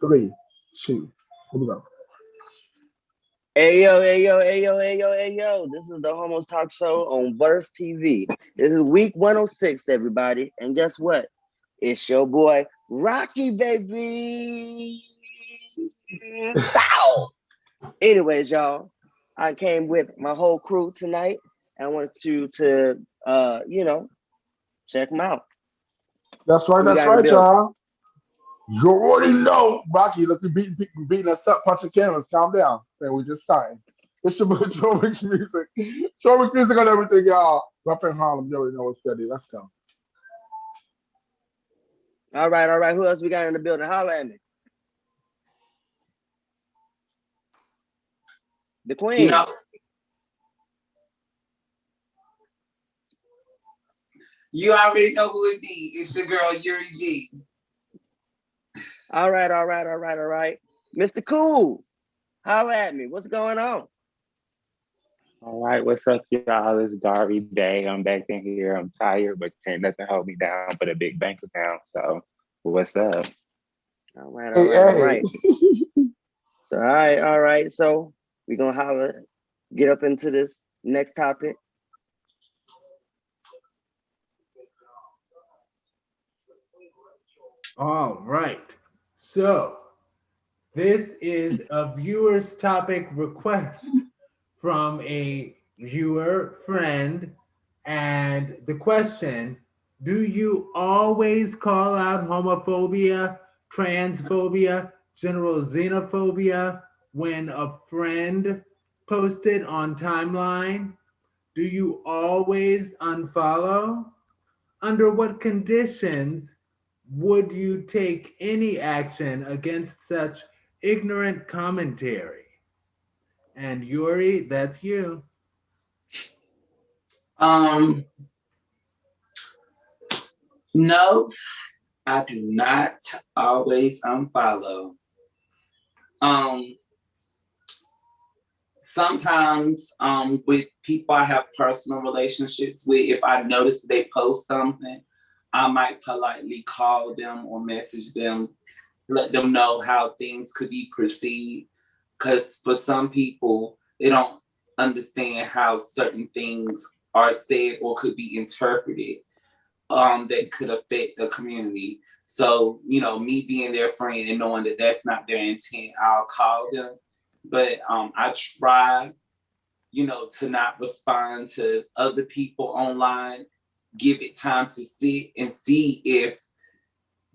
Three, two, here we go. Hey yo, hey yo, hey yo, hey yo, hey yo. This is the Homos Talk Show on Verse TV. This is week 106, everybody. And guess what? It's your boy Rocky, baby. Bow. Anyways, y'all, I came with my whole crew tonight. And I wanted you to check them out. Who we That's got in the right, building? y'all. You already know, Rocky. Look, you beating us up, punching cameras. Calm down, man. We just starting. It's your boy Joe Mix Music. Joe Mix Music on everything, y'all. Up in Harlem, you already know what's ready. Let's go. All right, all right. Who else we got in the building? Holla at me. The You Queen. know, you already know who it be. It's your girl Yuri G. All right, all right, all right, all right. Mr. Cool. Holla at me. What's going on? All right, what's up, y'all? It's Darby Day. I'm back in here. I'm tired, but can't nothing hold me down but a big bank account. So, what's up? All right, all Hey, right, all hey. right. So, all right, all right. So we're gonna holler, get up into this next topic. All right. So this is a viewer's topic request from a viewer friend. And the question: do you always call out homophobia, transphobia, general xenophobia when a friend posted on timeline? Do you always unfollow? Under what conditions would you take any action against such ignorant commentary? And Yuri, that's you. Um, no, I do not always unfollow. Um, Sometimes with people I have personal relationships with, if I notice they post something, I might politely call them or message them, let them know how things could be perceived. Because for some people, they don't understand how certain things are said or could be interpreted that could affect the community. So, me being their friend and knowing that that's not their intent, I'll call them. But I try, to not respond to other people online, give it time to sit and see if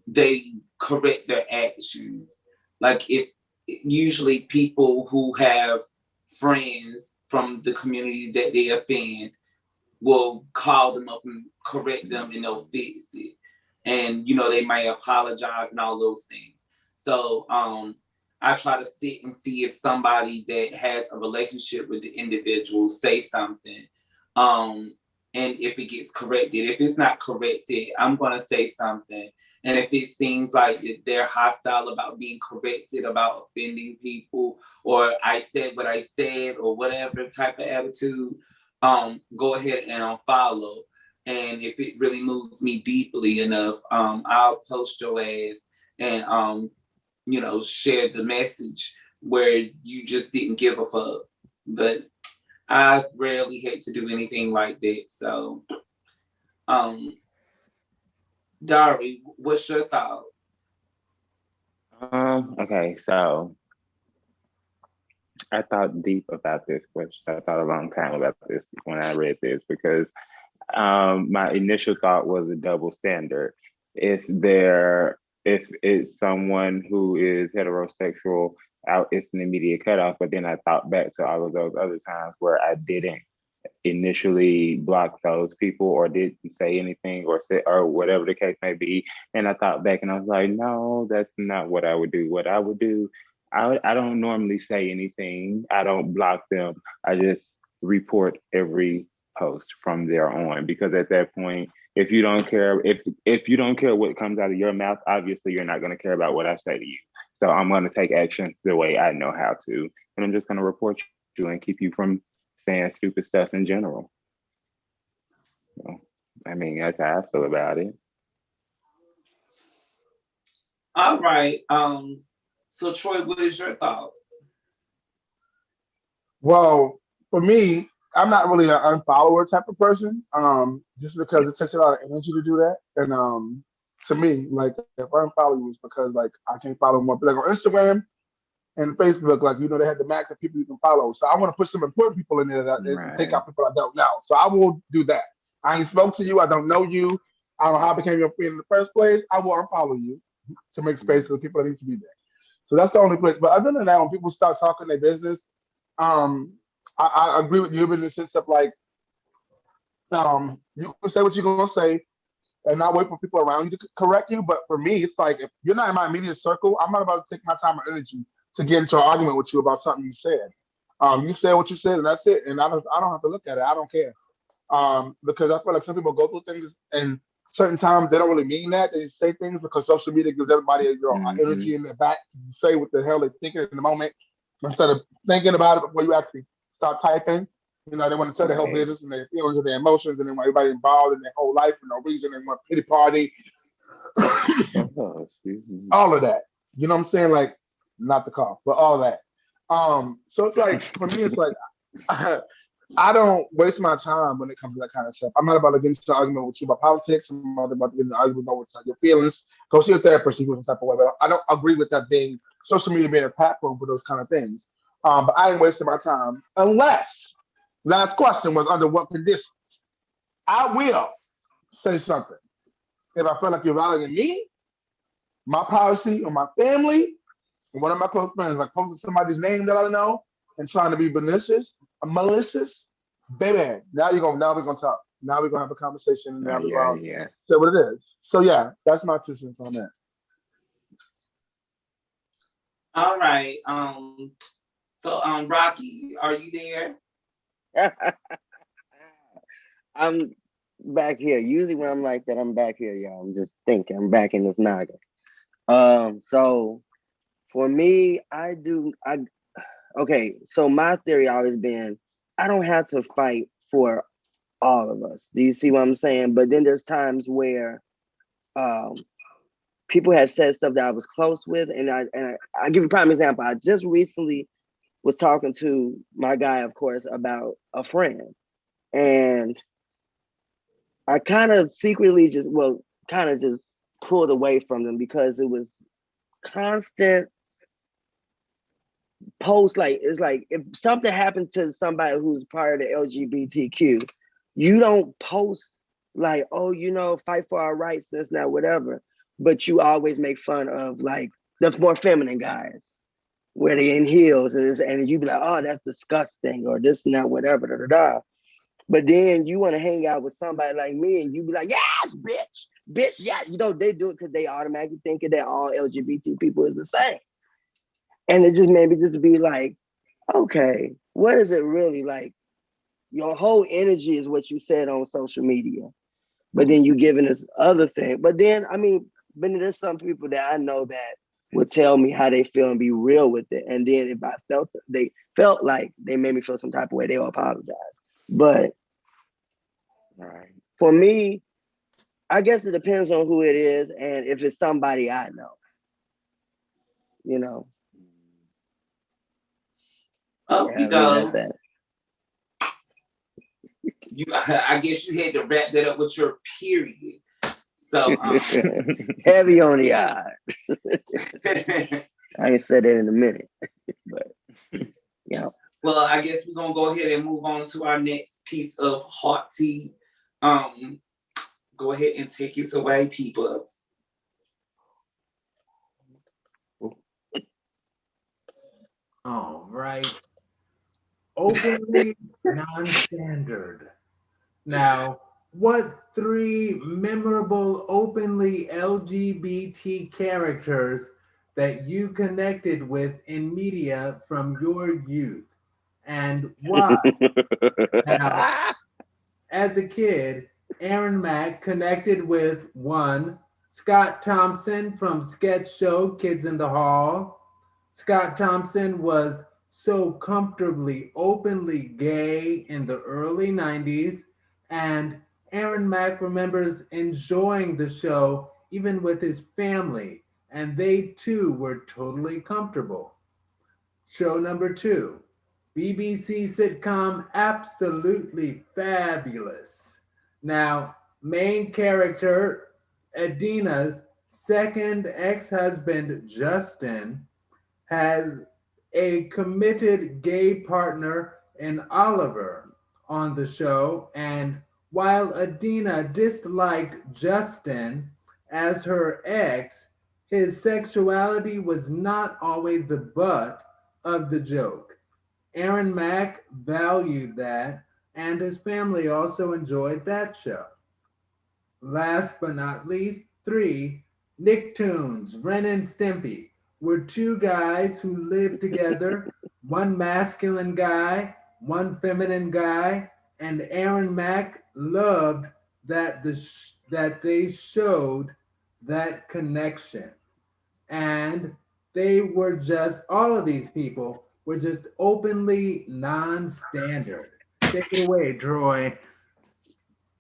they correct their actions. Like if usually people who have friends from the community that they offend will call them up and correct them and they'll fix it. And they might apologize and all those things. So I try to sit and see if somebody that has a relationship with the individual say something. And if it gets corrected. If it's not corrected, I'm gonna say something. And if it seems like they're hostile about being corrected, about offending people, or I said what I said, or whatever type of attitude, go ahead and unfollow. And if it really moves me deeply enough, I'll post your ass and share the message where you just didn't give a fuck. But I rarely had to do anything like that. So, um, Dari, what's your thoughts? Okay, so I thought deep about this question. I thought a long time about this when I read this because my initial thought was a double standard. If it's someone who is heterosexual, it's an immediate cutoff. But then I thought back to all of those other times where I didn't initially block those people or didn't say anything or say or whatever the case may be. And I thought back and I was like, no, that's not what I would do. What I would do, I don't normally say anything. I don't block them. I just report every post from there on because at that point, if you don't care what comes out of your mouth, obviously you're not going to care about what I say to you. So I'm going to take actions the way I know how to, and I'm just going to report you and keep you from saying stupid stuff in general. So, I mean, that's how I feel about it. All right. So Troy, what is your thoughts? Well, for me, I'm not really an unfollower type of person. Just because it takes a lot of energy to do that. And to me, like if I unfollow you, it's because like I can't follow more. Like on Instagram and Facebook, like they had the max of people you can follow. So I want to put some important people in there and take Right. out people I don't know. So I will do that. I ain't spoke to you. I don't know you. I don't know how I became your friend in the first place. I will unfollow you to make space for the people that need to be there. So that's the only place. But other than that, when people start talking their business, um, I agree with you in the sense of like, you can say what you're gonna say and not wait for people around you to correct you. But for me, it's like if you're not in my immediate circle, I'm not about to take my time or energy to get into an argument with you about something you said. You said what you said, and that's it. And I don't have to look at it. I don't care. Because I feel like some people go through things and certain times they don't really mean that. They say things because social media gives everybody Mm-hmm. energy in their back to say what the hell they're thinking in the moment instead of thinking about it before you actually start typing. They want to tell their whole Right. business and their feelings and their emotions, and they want everybody involved in their whole life for no reason. They want pity party, Oh, excuse me. all of that. You know what I'm saying? Like, not the cough, but all that. So it's like for me, it's like I don't waste my time when it comes to that kind of stuff. I'm not about to get into an argument with you about politics. I'm not about to get into an argument with your feelings. Go see a therapist, you feel some type of way. But I don't agree with that being social media being a platform for those kind of things. But I ain't wasting my time unless last question was under what conditions. I will say something. If I feel like you're violating me, my policy, or my family, or one of my close friends, like posting somebody's name that I know and trying to be malicious, baby. Now we're gonna talk. Now we're gonna have a conversation, and now we're Yeah, gonna yeah. say what it is. So yeah, that's my 2 cents on that. All right. So Rocky, are you there? I'm back here. Usually when I'm like that, I'm back here, y'all. I'm just thinking. I'm back in this noggin. So for me, okay, so my theory always been I don't have to fight for all of us. Do you see what I'm saying? But then there's times where um people have said stuff that I was close with, and I give you a prime example. I just recently was talking to my guy, of course, about a friend, and I kind of secretly kind of just pulled away from them because it was constant post. Like it's like if something happened to somebody who's part of the LGBTQ, you don't post like, oh, fight for our rights, this, that, whatever. But you always make fun of like the more feminine guys where they in heels and you be like, oh, that's disgusting or this and that, whatever, da da da. But then you want to hang out with somebody like me and you be like, yes, bitch, yeah. They do it because they automatically thinking that all LGBT people is the same. And it just made me just be like, okay, what is it really like? Your whole energy is what you said on social media, but then you giving this other thing. But then, but there's some people that I know that would tell me how they feel and be real with it. And then if they felt like they made me feel some type of way, they'll apologize. But Right. for me, I guess it depends on who it is and if it's somebody I know, you know. Oh, Yeah, you I'll leave it at go. that. I guess you had to wrap that up with your period. So Heavy on the eye. I ain't said that in a minute, but yeah. Well, I guess we're gonna go ahead and move on to our next piece of hot tea. Go ahead and take it away, people. All right. Openly non-standard. Now, what 3 memorable openly LGBT characters that you connected with in media from your youth and why? Now, as a kid, Aaron Mack connected with one, Scott Thompson from sketch show Kids in the Hall. Scott Thompson was so comfortably, openly gay in the early 90s, and Aaron Mack remembers enjoying the show even with his family and they too were totally comfortable. Show number 2, BBC sitcom Absolutely Fabulous. Now, main character Edina's second ex-husband Justin has a committed gay partner in Oliver on the show, and while Adina disliked Justin as her ex, his sexuality was not always the butt of the joke. Aaron Mack valued that, and his family also enjoyed that show. Last but not least, 3, Nicktoons, Ren and Stimpy were two guys who lived together, one masculine guy, one feminine guy, and Aaron Mack loved that they showed that connection. And they were just, all of these people were just openly non-standard. Take it away, Troy.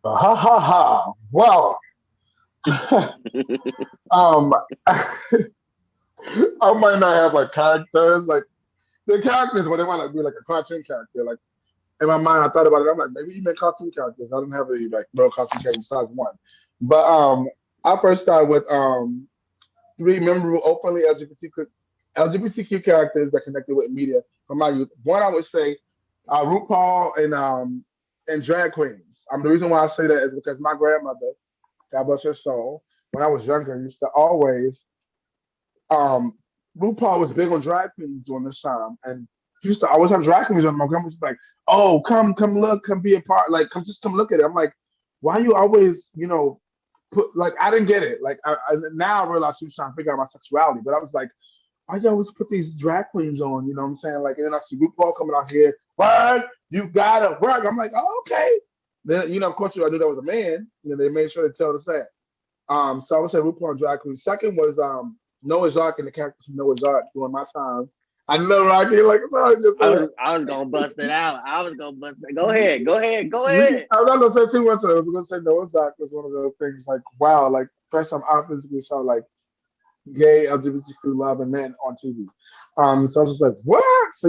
Ha ha ha. Well, um, I might not have like characters, like the characters, but they want to be like a cartoon character. Like in my mind, I thought about it. I'm like, maybe even cartoon characters. I didn't have any like real cartoon characters besides one. But I first started with 3 memorable openly LGBTQ characters that connected with media from my youth. One, I would say RuPaul and drag queens. The reason why I say that is because my grandmother, God bless her soul, when I was younger, used to always um RuPaul was big on drag queens during this time, and she used to always have drag queens on. My grandma was like, "Oh, come look, come be a part, like come look at it." I'm like, "Why you always, put like I didn't get it. Like now I realize she was trying to figure out my sexuality, but I was like, why you always put these drag queens on? You know what I'm saying? Like, and then I see RuPaul coming out here, work, you gotta work. I'm like, oh, okay. Then of course, I knew that was a man. They made sure to tell us that. So I would say RuPaul and drag queen. Second was Noah's Ark and the characters from Noah's Ark during my time. I know Rocky, like it's hard to say. I was gonna bust it out. I was gonna bust it. Go ahead. Go ahead. Go I ahead. was not gonna say too much of it. We're gonna say Noah's Ark was one of those things like wow, like first time I physically saw like gay LGBTQ love and men on TV. So I was just like, what? So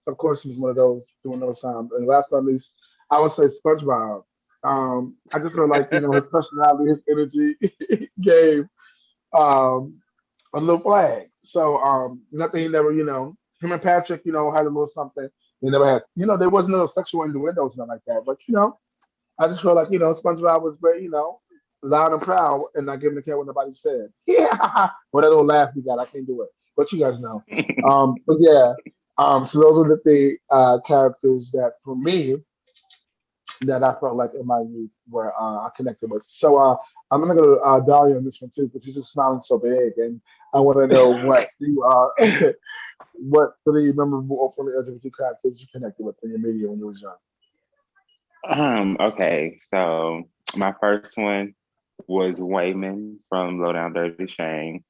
of course, he was one of those during those times. And last but not least, I would say SpongeBob. I just feel like his personality, his energy gave a little flag. So nothing he never, him and Patrick, had a little something. They never had, there wasn't no sexual innuendos, nothing like that. But I just feel like SpongeBob was very, loud and proud, and not giving a care what nobody said. Yeah, well, that little laugh you got, I can't do it, but you guys know. But yeah, so those were the characters that for me that I felt like in my youth where I connected with. So I'm gonna go to Daria on this one too because she's just smiling so big, and I want to know what you what 3 memorable openly LGBT characters you connected with in your media when you was young. Okay, so my first one was Wayman from Low Down Dirty Shame.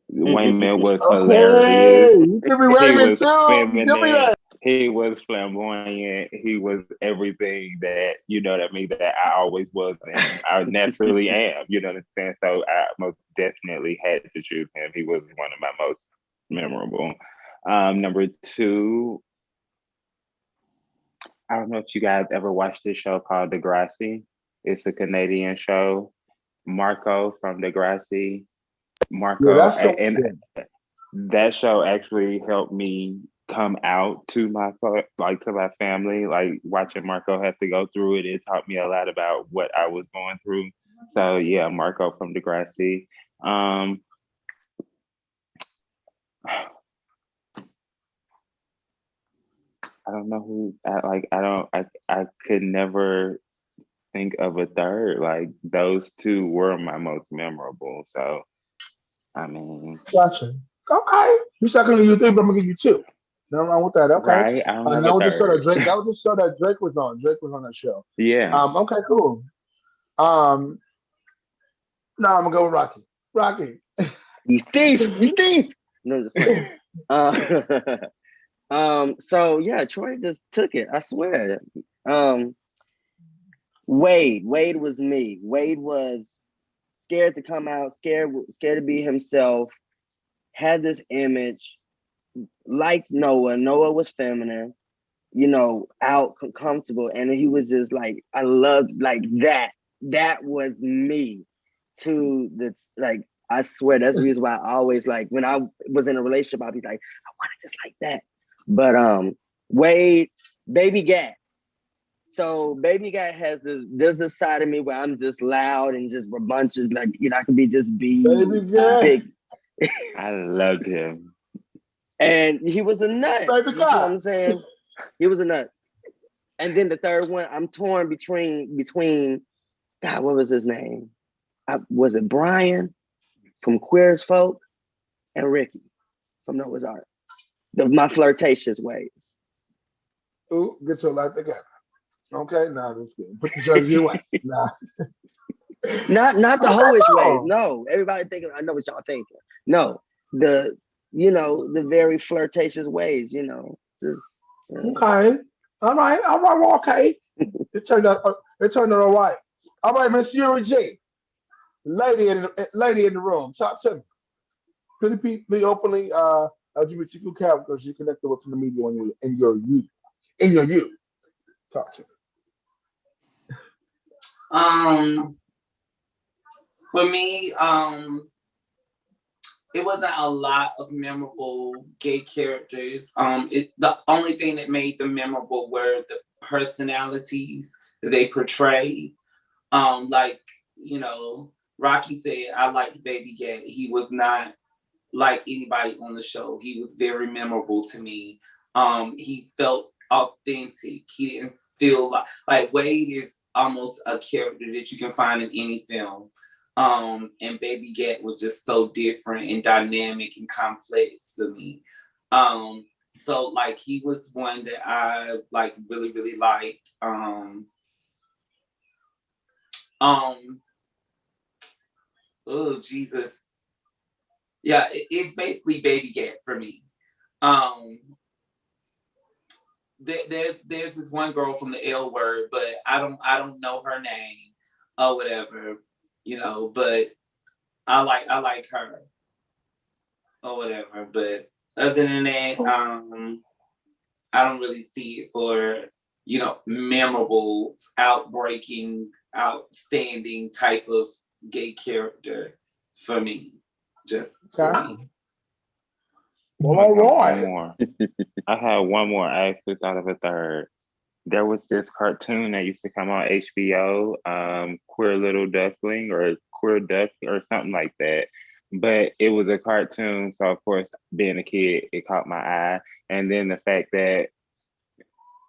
Wayman was hilarious. Okay, you give me He Raymond was too. Give me feminine. that. He was flamboyant. He was everything that that I always was, and I naturally am. You know what I'm saying? So I most definitely had to choose him. He was one of my most memorable. Number 2, I don't know if you guys ever watched this show called Degrassi. It's a Canadian show. Marco from Degrassi. Yeah, Marco, that's so and good. that show actually helped me come out to my family. Like watching Marco have to go through it, it taught me a lot about what I was going through. So yeah, Marco from Degrassi. Um, I don't know who. I don't. I could never think of a third. Like those 2 were my most memorable. So I mean, Gotcha. Okay. You second to you three, but I'm gonna give you two. Nothing wrong with that. Okay. right? I don't have That a was just show that third. Drake. That was just show that Drake was on. Drake was on that show. Yeah. Okay. Cool. Um. Now I'm gonna go with Rocky. Rocky. You thief! You thief! No, just playing. So yeah, Troy just took it. I swear. Wade was me. Wade was scared to come out, scared to be himself, had this image, liked Noah. Noah was feminine, you know, out comfortable. And he was just like, I loved like that. That was me to the like, I swear that's the reason why I always like when I was in a relationship, I'd be like, I want it just like that. But Wade, Baby Gat. So Baby Gat has there's this side of me where I'm just loud and just rambunctious, like, you know, I can be just Baby Gat. big. I loved him. And he was a nut. Baby You know what Gat. I'm saying? He was a nut. And then the third one, I'm torn between God, what was his name? Was it Brian from Queer as Folk and Ricky from Noah's Ark? My flirtatious ways. Ooh, get your life together. Okay, now just put the jersey away. Nah. Not the Okay, hoish no. ways. No, everybody thinking. I know what y'all thinking. No, the very flirtatious ways. You know. Okay. All right. Well, okay. It turned out all right. All right, Miss Yuri G. Lady in the room. Talk to me. Could it be openly LGBTQ characters you connected with from the media when you in your youth? In your youth. Talk to me. For me, it wasn't a lot of memorable gay characters. The only thing that made them memorable were the personalities that they portrayed. Like, you know, Rocky said, I liked Baby Gat. He was not like anybody on the show. He was very memorable to me. He felt authentic. He didn't feel like Wade is almost a character that you can find in any film. And Baby Gat was just so different and dynamic and complex for me. So like he was one that I like really, really liked. Oh Jesus. Yeah, it's basically Baby Gat for me. There's this one girl from the L Word, but I don't know her name or whatever, you know, but I like her or whatever. But other than that, I don't really see it for, you know, memorable, outbreaking, outstanding type of gay character for me. Just for me. All right. One more. I had one more. I actually thought of a third. There was this cartoon that used to come on HBO, Queer Little Duckling or Queer Duck or something like that. But it was a cartoon, so of course, being a kid, it caught my eye. And then the fact that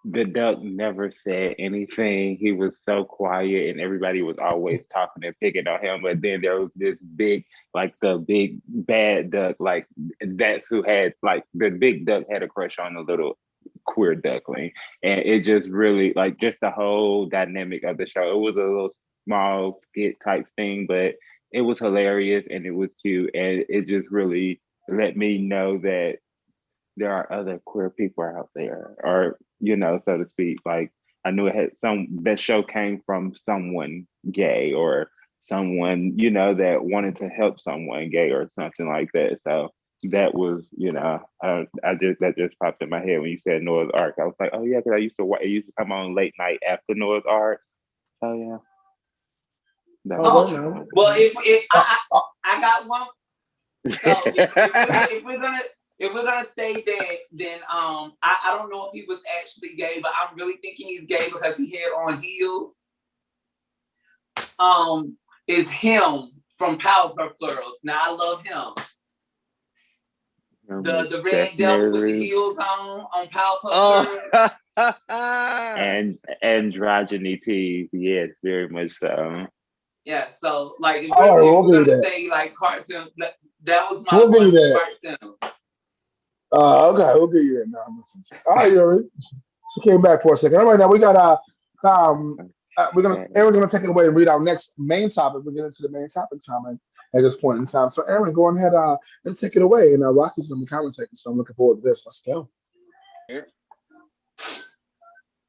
the duck never said anything. He was so quiet and everybody was always talking and picking on him. But then there was this big, like the big bad duck, like that's who had, like the big duck had a crush on the little queer duckling. And it just really, like just the whole dynamic of the show. It was a little small skit type thing, but it was hilarious and it was cute. And it just really let me know that there are other queer people out there, or, you know, so to speak. Like I knew it had that show came from someone gay or someone, you know, that wanted to help someone gay or something like that. So that was, you know, that just popped in my head when you said Noah's Ark. I was like, oh yeah, because it used to come on late night after Noah's Ark. Oh yeah. Well, if I got one. So if we're gonna say that, then I don't know if he was actually gay, but I'm really thinking he's gay because he had on heels. Is him from Powerpuff Girls. Now I love him. The red devil with the heels on Powerpuff Girls. And androgyny tease, yes, very much so. Yeah, so like if we're gonna say like cartoon, that was my one cartoon. Okay, we'll give you that now. All right, Yuri. She came back for a second. All right, now we got Aaron's gonna take it away and read our next main topic. We'll get into the main topic time at this point in time. So Aaron, go ahead and take it away. And Rocky's gonna be commentating, so I'm looking forward to this. Let's go.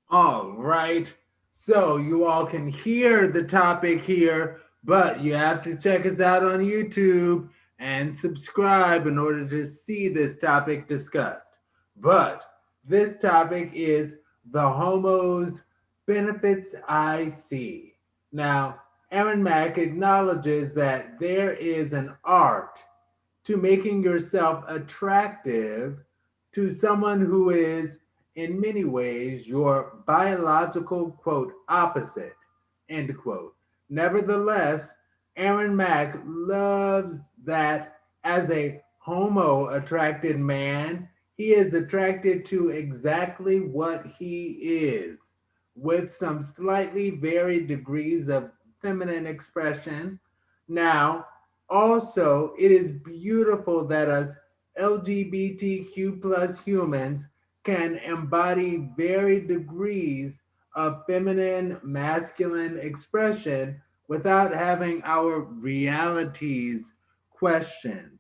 All right. So you all can hear the topic here, But you have to check us out on YouTube and subscribe in order to see this topic discussed. But this topic is the homos benefits I see. Now, Aaron Mack acknowledges that there is an art to making yourself attractive to someone who is, in many ways, your biological, quote, opposite, end quote. Nevertheless, Aaron Mack loves that as a homo attracted man, he is attracted to exactly what he is, with some slightly varied degrees of feminine expression. Now, also, it is beautiful that us LGBTQ plus humans can embody varied degrees of feminine, masculine expression without having our realities questioned.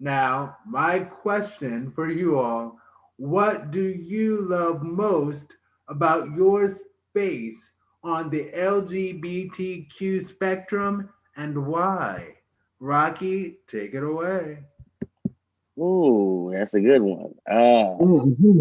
Now, my question for you all, what do you love most about your space on the LGBTQ spectrum and why? Rocky, take it away. Ooh, that's a good one. Mhm.